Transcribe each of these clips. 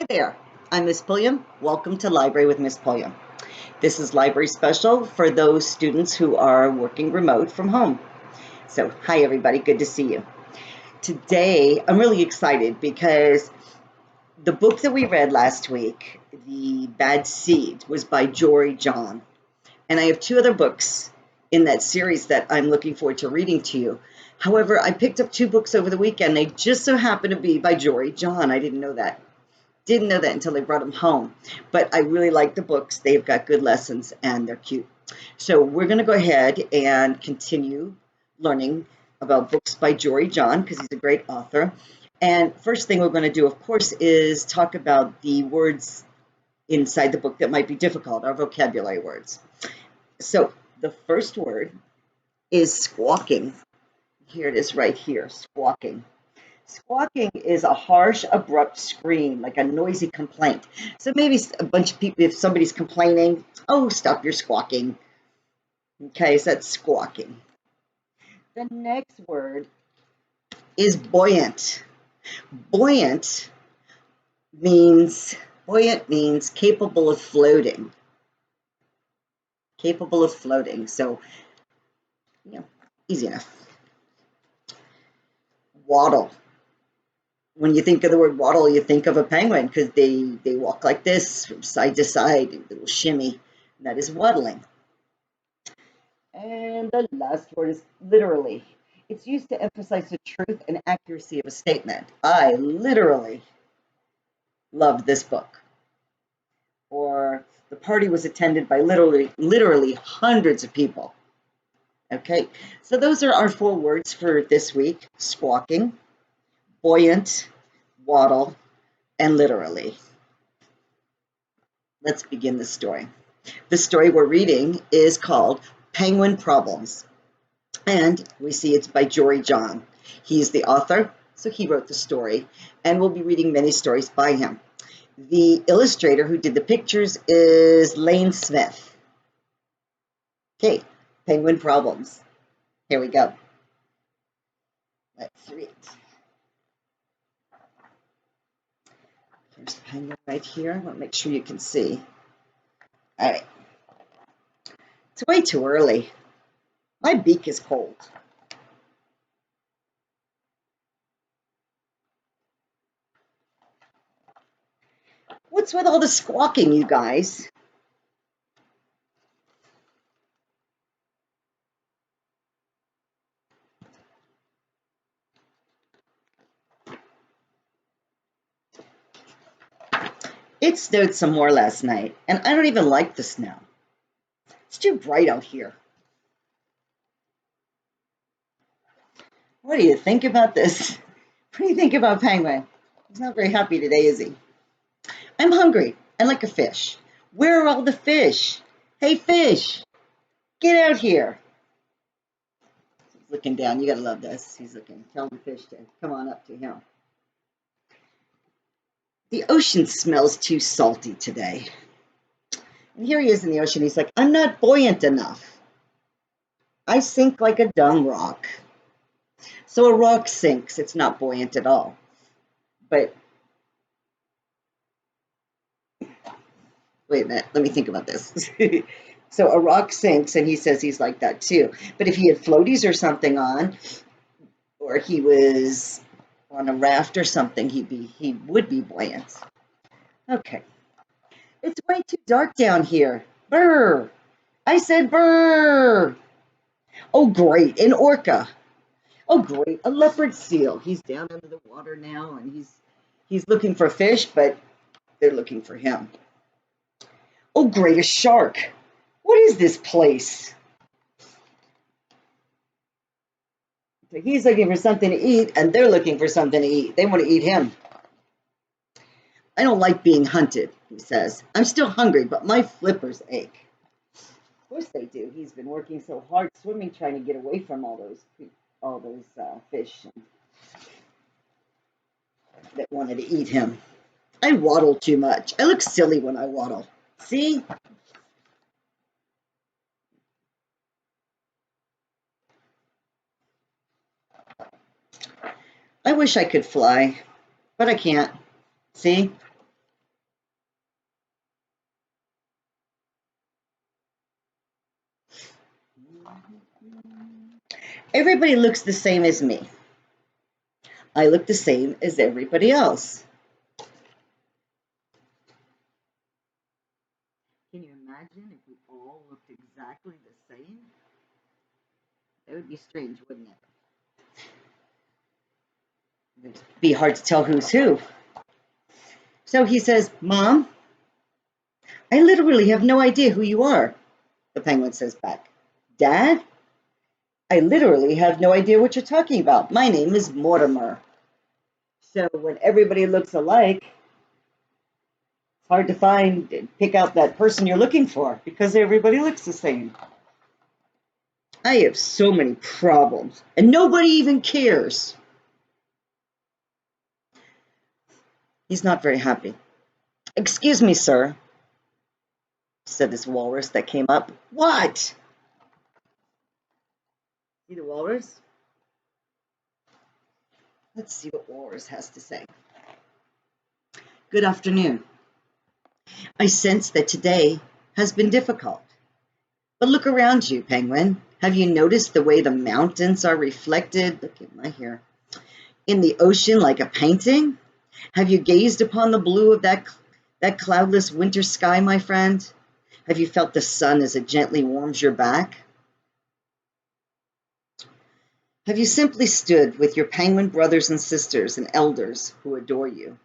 there, I'm Miss Pulliam. Welcome to Library with Miss Pulliam. This is Library Special for those students who are working remote from home. So, hi everybody, good to see you. Today, I'm really excited because the book that we read last week, The Bad Seed, was by Jory John. And I have two other books in that series that I'm looking forward to reading to you. However, I picked up two books over the weekend. They just so happen to be by Jory John. I didn't know that. Didn't know that until they brought them home. But I really like the books. They've got good lessons and they're cute. So we're going to go ahead and continue learning about books by Jory John because he's a great author. And first thing we're going to do, of course, is talk about the words inside the book that might be difficult, our vocabulary words. So the first word is squawking. Here it is right here, squawking. Squawking is a harsh, abrupt scream, like a noisy complaint. So maybe a bunch of people, if somebody's complaining, oh, stop your squawking. Okay, so that's squawking. The next word is buoyant. Buoyant means capable of floating. Capable of floating. So, easy enough. Waddle. When you think of the word waddle, you think of a penguin because they walk like this from side to side, a little shimmy. That is waddling. And the last word is literally. It's used to emphasize the truth and accuracy of a statement. I literally loved this book. Or the party was attended by literally hundreds of people. Okay, so those are our four words for this week: squawking, buoyant, waddle, and literally. Let's begin the story. The story we're reading is called Penguin Problems, and we see it's by Jory John. He's the author, so he wrote the story, and we'll be reading many stories by him. The illustrator who did the pictures is Lane Smith. Okay, Penguin Problems. Here we go. Let's read. Here's the penguin right here. I want to make sure you can see. All right. It's way too early. My beak is cold. What's with all the squawking, you guys? It snowed some more last night, and I don't even like the snow. It's too bright out here. What do you think about this? What do you think about Penguin? He's not very happy today, is he? I'm hungry and like a fish. Where are all the fish? Hey, fish, get out here. He's looking down. You gotta love this. He's looking. Tell the fish to come on up to him. The ocean smells too salty today. And here he is in the ocean. He's like, I'm not buoyant enough. I sink like a dumb rock. So a rock sinks. It's not buoyant at all. But wait a minute. Let me think about this. So a rock sinks, and he says he's like that too. But if he had floaties or something on, or he was on a raft or something, he would be buoyant. Okay. It's way too dark down here. Brr. I said brr. Oh, great. An orca. Oh, great. A leopard seal. He's down under the water now, and he's looking for fish, but they're looking for him. Oh, great. A shark. What is this place? So he's looking for something to eat, and they're looking for something to eat. They want to eat him. I don't like being hunted, he says. I'm still hungry, but my flippers ache. Of course they do. He's been working so hard swimming, trying to get away from all those fish that wanted to eat him. I waddle too much. I look silly when I waddle. See? I wish I could fly, but I can't. See? Everybody looks the same as me. I look the same as everybody else. Can you imagine if we all looked exactly the same? That would be strange, wouldn't it? It'd be hard to tell who's who. So he says, Mom, I literally have no idea who you are. The penguin says back, Dad, I literally have no idea what you're talking about. My name is Mortimer. So when everybody looks alike, it's hard to find and pick out that person you're looking for because everybody looks the same. I have so many problems, and nobody even cares. He's not very happy. Excuse me, sir, said this walrus that came up. What? See the walrus? Let's see what walrus has to say. Good afternoon. I sense that today has been difficult. But look around you, penguin. Have you noticed the way the mountains are reflected? Look at my hair. In the ocean like a painting? Have you gazed upon the blue of that cloudless winter sky, my friend? Have you felt the sun as it gently warms your back? Have you simply stood with your penguin brothers and sisters and elders who adore you?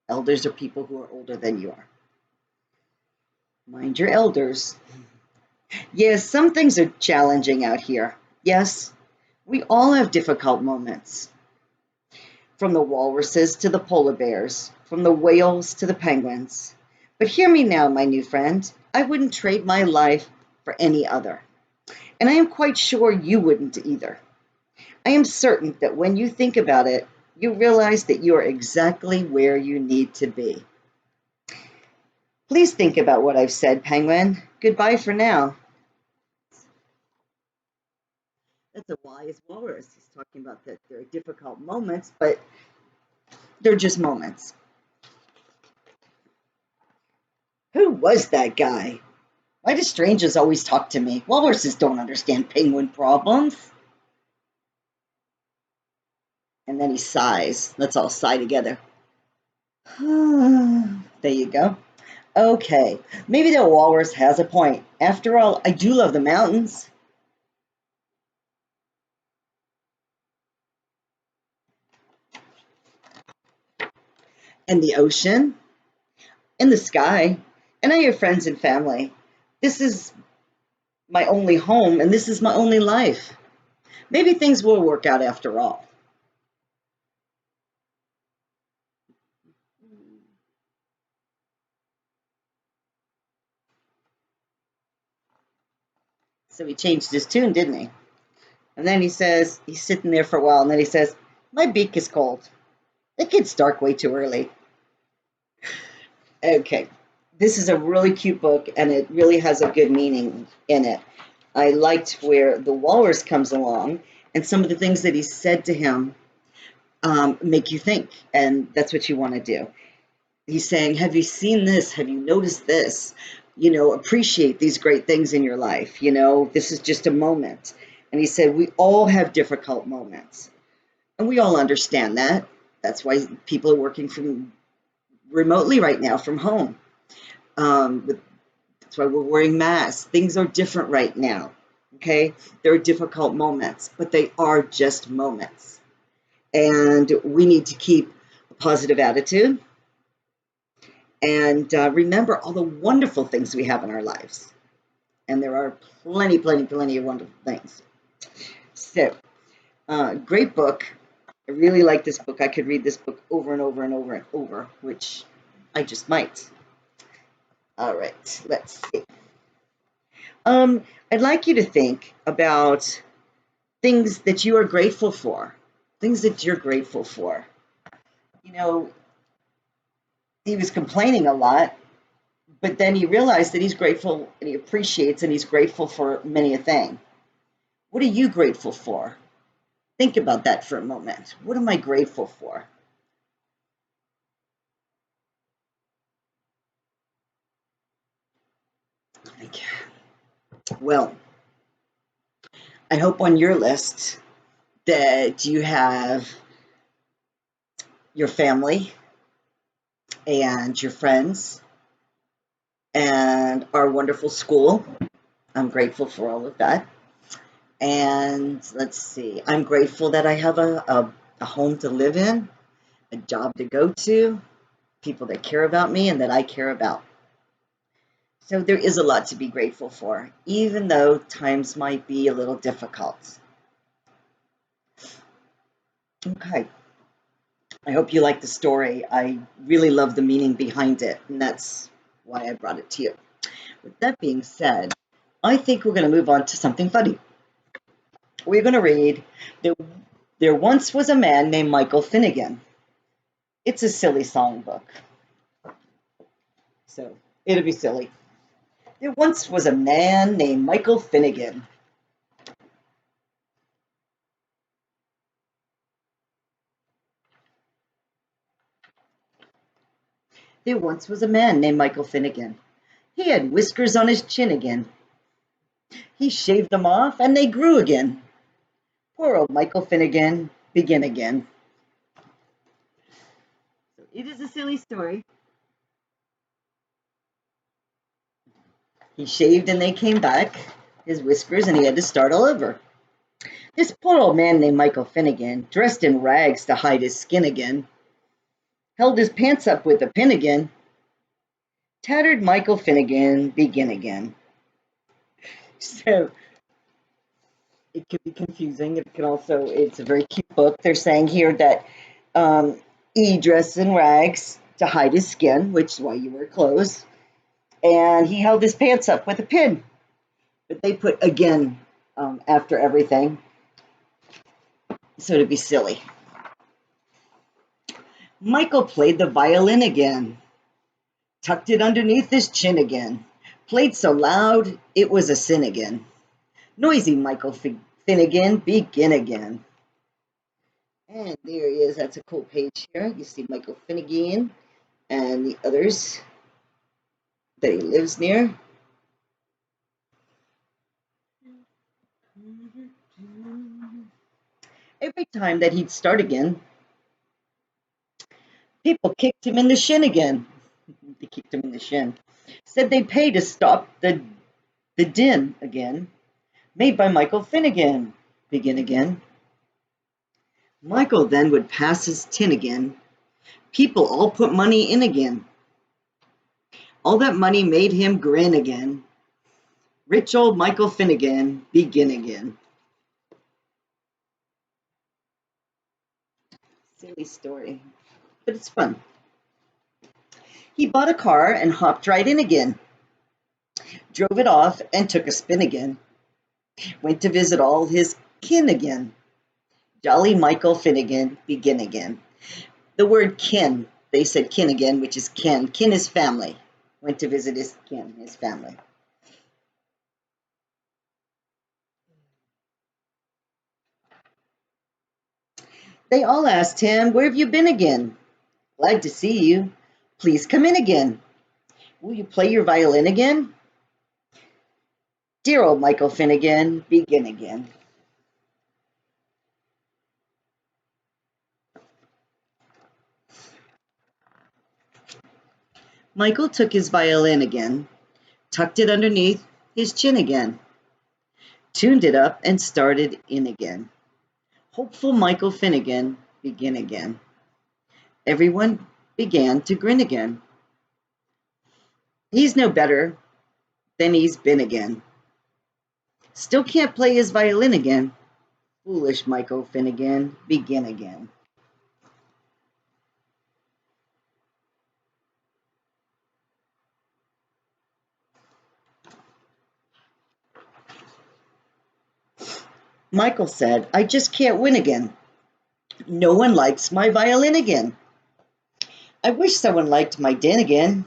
Elders are people who are older than you are. Mind your elders. Yes, some things are challenging out here. Yes, we all have difficult moments. From the walruses to the polar bears, from the whales to the penguins. But hear me now, my new friend. I wouldn't trade my life for any other. And I am quite sure you wouldn't either. I am certain that when you think about it, you realize that you are exactly where you need to be. Please think about what I've said, penguin. Goodbye for now. That's a wise walrus. He's talking about that there are difficult moments, but they're just moments. Who was that guy? Why do strangers always talk to me? Walruses don't understand penguin problems. And then he sighs. Let's all sigh together. There you go. Okay, maybe the walrus has a point. After all, I do love the mountains. And the ocean. And the sky. And I have friends and family. This is my only home, and this is my only life. Maybe things will work out after all. So he changed his tune, didn't he? And then he says, he's sitting there for a while, and then he says, my beak is cold. It gets dark way too early. Okay, this is a really cute book, and it really has a good meaning in it. I liked where the walrus comes along, and some of the things that he said to him make you think, and that's what you want to do. He's saying, have you seen this? Have you noticed this? You know, appreciate these great things in your life. You know, this is just a moment. And he said, we all have difficult moments. And we all understand that. That's why people are working from remotely right now from home. That's why we're wearing masks. Things are different right now. Okay? There are difficult moments, but they are just moments. And we need to keep a positive attitude and remember all the wonderful things we have in our lives. And there are plenty, plenty, plenty of wonderful things. So, great book. I really like this book. I could read this book over and over and over and over, which I just might. All right, let's see. I'd like you to think about things that you are grateful for. Things that you're grateful for. You know, he was complaining a lot, but then he realized that he's grateful and he appreciates and he's grateful for many a thing. What are you grateful for? Think about that for a moment. What am I grateful for? Well, I hope on your list that you have your family and your friends and our wonderful school. I'm grateful for all of that. And let's see, I'm grateful that I have a home to live in, a job to go to, people that care about me and that I care about. So there is a lot to be grateful for, even though times might be a little difficult. Okay, I hope you like the story. I really love the meaning behind it, and that's why I brought it to you. With that being said, I think we're going to move on to something funny. We're going to read There Once Was a Man Named Michael Finnegan. It's a silly songbook, so it'll be silly. There once was a man named Michael Finnegan. There once was a man named Michael Finnegan. He had whiskers on his chin again. He shaved them off and they grew again. Poor old Michael Finnegan, begin again. So it is a silly story. He shaved and they came back, his whiskers, and he had to start all over. This poor old man named Michael Finnegan, dressed in rags to hide his skin again, held his pants up with a pin again. Tattered Michael Finnegan, begin again. So it could be confusing. It can also, it's a very cute book. They're saying here that he dressed in rags to hide his skin, which is why you wear clothes. And he held his pants up with a pin. But they put again after everything. So to be silly. Michael played the violin again, tucked it underneath his chin again. Played so loud, it was a sin again. Noisy Michael Finnegan, begin again. And there he is. That's a cool page here. You see Michael Finnegan and the others that he lives near. Every time that he'd start again, people kicked him in the shin again. They kicked him in the shin. Said they'd pay to stop the din again. Made by Michael Finnegan. Begin again. Michael then would pass his tin again. People all put money in again. All that money made him grin again. Rich old Michael Finnegan, begin again. Silly story, but it's fun. He bought a car and hopped right in again. Drove it off and took a spin again. Went to visit all his kin again. Jolly Michael Finnegan, begin again. The word kin, they said kin again, which is kin. Kin is family. Went to visit his kin, his family. They all asked him, where have you been again? Glad to see you. Please come in again. Will you play your violin again? Dear old Michael Finnegan, begin again. Michael took his violin again, tucked it underneath his chin again, tuned it up and started in again. Hopeful Michael Finnegan, begin again. Everyone began to grin again. He's no better than he's been again. Still can't play his violin again. Foolish Michael Finnegan, begin again. Michael said, I just can't win again. No one likes my violin again. I wish someone liked my din again.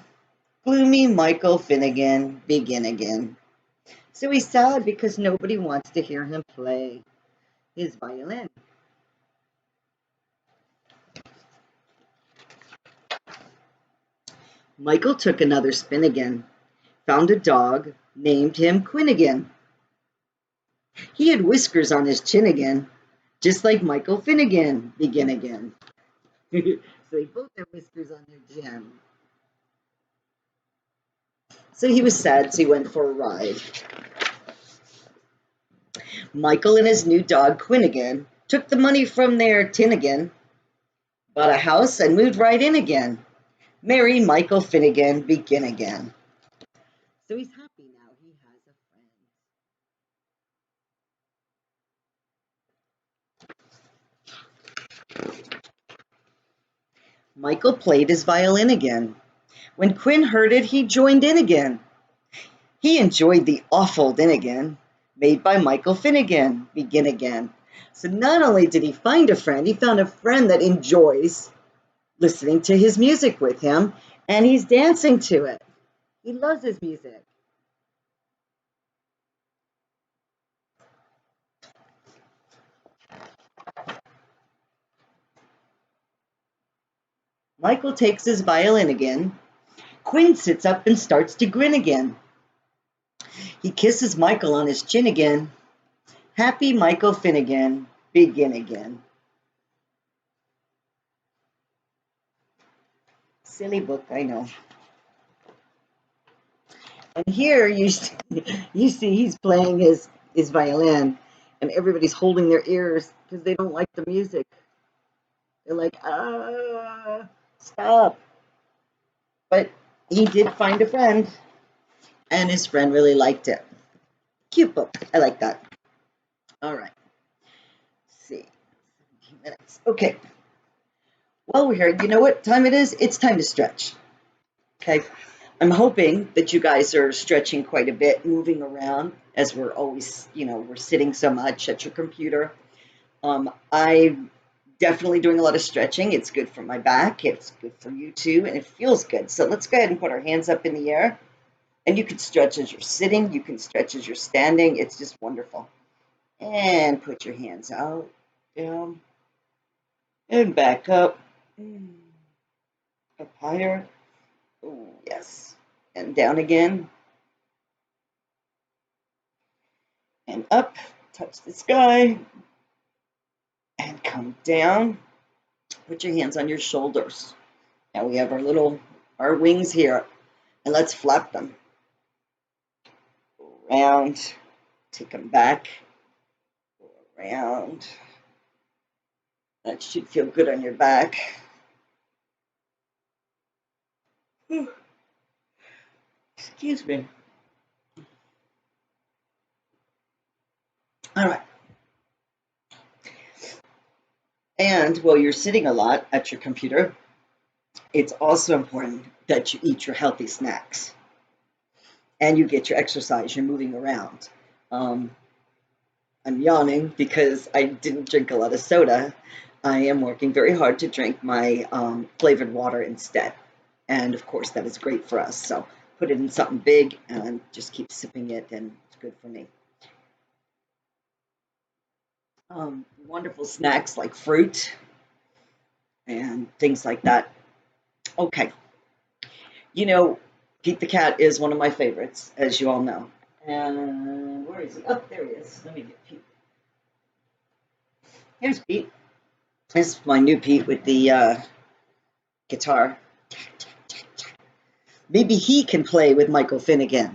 Gloomy Michael Finnegan, begin again. So he's sad because nobody wants to hear him play his violin. Michael took another spin again, found a dog, named him Quinn again. He had whiskers on his chin again, just like Michael Finnegan. Begin again. So they both have whiskers on their chin. So he was sad, so he went for a ride. Michael and his new dog, Quinnigan, took the money from their tin again, bought a house, and moved right in again. Merry Michael Finnegan, begin again. So he's happy now. He has a friend. Michael played his violin again. When Quinn heard it, he joined in again. He enjoyed the awful din again, made by Michael Finnegan, begin again. So not only did he find a friend, he found a friend that enjoys listening to his music with him, and he's dancing to it. He loves his music. Michael takes his violin again. Quinn sits up and starts to grin again. He kisses Michael on his chin again. Happy Michael Finnegan, begin again. Silly book, I know. And here you see he's playing his violin, and everybody's holding their ears because they don't like the music. They're like, stop. But he did find a friend, and his friend really liked it. Cute book. I like that. All right. Let's see. 17 minutes. Okay. Well, we're here. You know what time it is? It's time to stretch. Okay. I'm hoping that you guys are stretching quite a bit, moving around as we're always, we're sitting so much at your computer. I'm definitely doing a lot of stretching. It's good for my back. It's good for you too, and it feels good. So let's go ahead and put our hands up in the air. And you can stretch as you're sitting. You can stretch as you're standing. It's just wonderful. And put your hands out, down, and back up. Up higher. Oh, yes. And down again. And up. Touch the sky. And come down. Put your hands on your shoulders. Now we have our wings here. And let's flap them. Around. Take them back. Around. That should feel good on your back. Excuse me. All right. And while you're sitting a lot at your computer, it's also important that you eat your healthy snacks and you get your exercise. You're moving around. I'm yawning because I didn't drink a lot of soda. I am working very hard to drink my flavored water instead. And of course, that is great for us. So put it in something big and just keep sipping it, and it's good for me. Wonderful snacks like fruit and things like that. Okay. Pete the cat is one of my favorites, as you all know. And where is he? Oh, there he is. Let me get Pete. Here's Pete. This is my new Pete with the guitar. Maybe he can play with Michael Finnegan.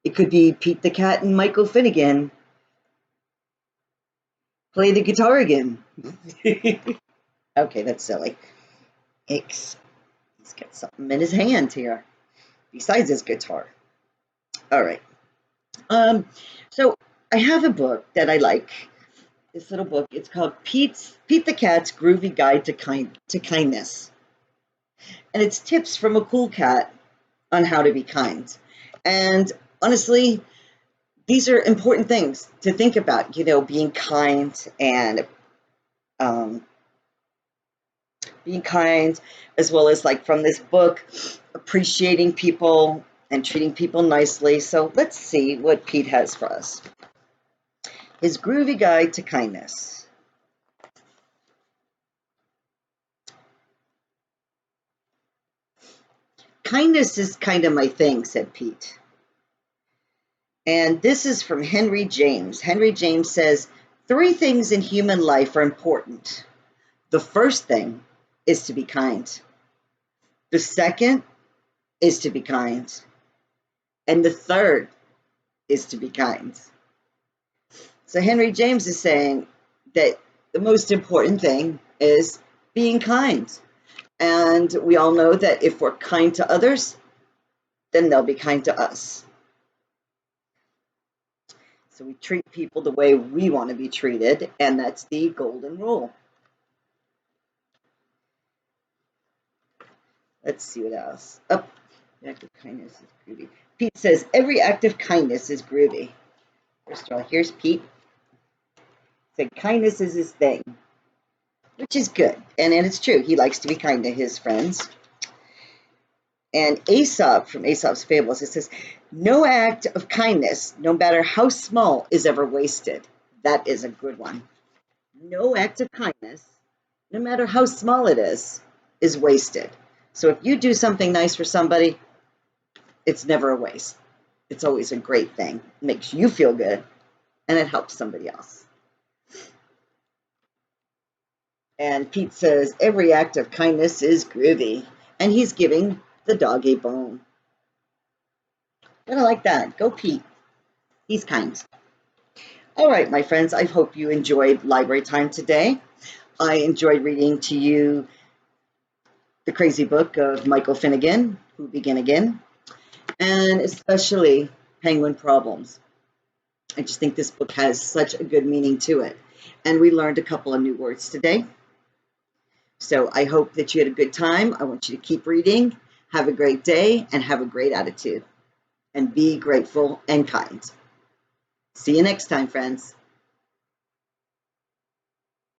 It could be Pete the cat and Michael Finnegan play the guitar again. Okay, that's silly. He's got something in his hand here besides his guitar. All right. So I have a book that I like. This little book. It's called Pete the Cat's Groovy Guide to Kindness, and it's tips from a cool cat on how to be kind. And honestly, these are important things to think about. Being kind and being kind, as well as like from this book, appreciating people and treating people nicely. So let's see what Pete has for us. His Groovy Guide to Kindness. Kindness is kind of my thing, said Pete. And this is from Henry James. Henry James says, 3 things in human life are important. The first thing is to be kind. The second is to be kind. And the third is to be kind. So Henry James is saying that the most important thing is being kind. And we all know that if we're kind to others, then they'll be kind to us. So we treat people the way we want to be treated, and that's the golden rule. Let's see what else. Oh, act of kindness is groovy. Pete says, every act of kindness is groovy. First of all, here's Pete. He said kindness is his thing, which is good. And it's true. He likes to be kind to his friends. And Aesop, from Aesop's Fables, it says, no act of kindness, no matter how small, is ever wasted. That is a good one. No act of kindness, no matter how small it is wasted. So if you do something nice for somebody, it's never a waste. It's always a great thing. It makes you feel good, and it helps somebody else. And Pete says, every act of kindness is groovy. And he's giving the dog a bone. I like that. Go Pete. He's kind. All right, my friends, I hope you enjoyed library time today. I enjoyed reading to you The Crazy Book of Michael Finnegan, Who Begin Again, and especially Penguin Problems. I just think this book has such a good meaning to it. And we learned a couple of new words today. So I hope that you had a good time. I want you to keep reading. Have a great day and have a great attitude. And be grateful and kind. See you next time, friends.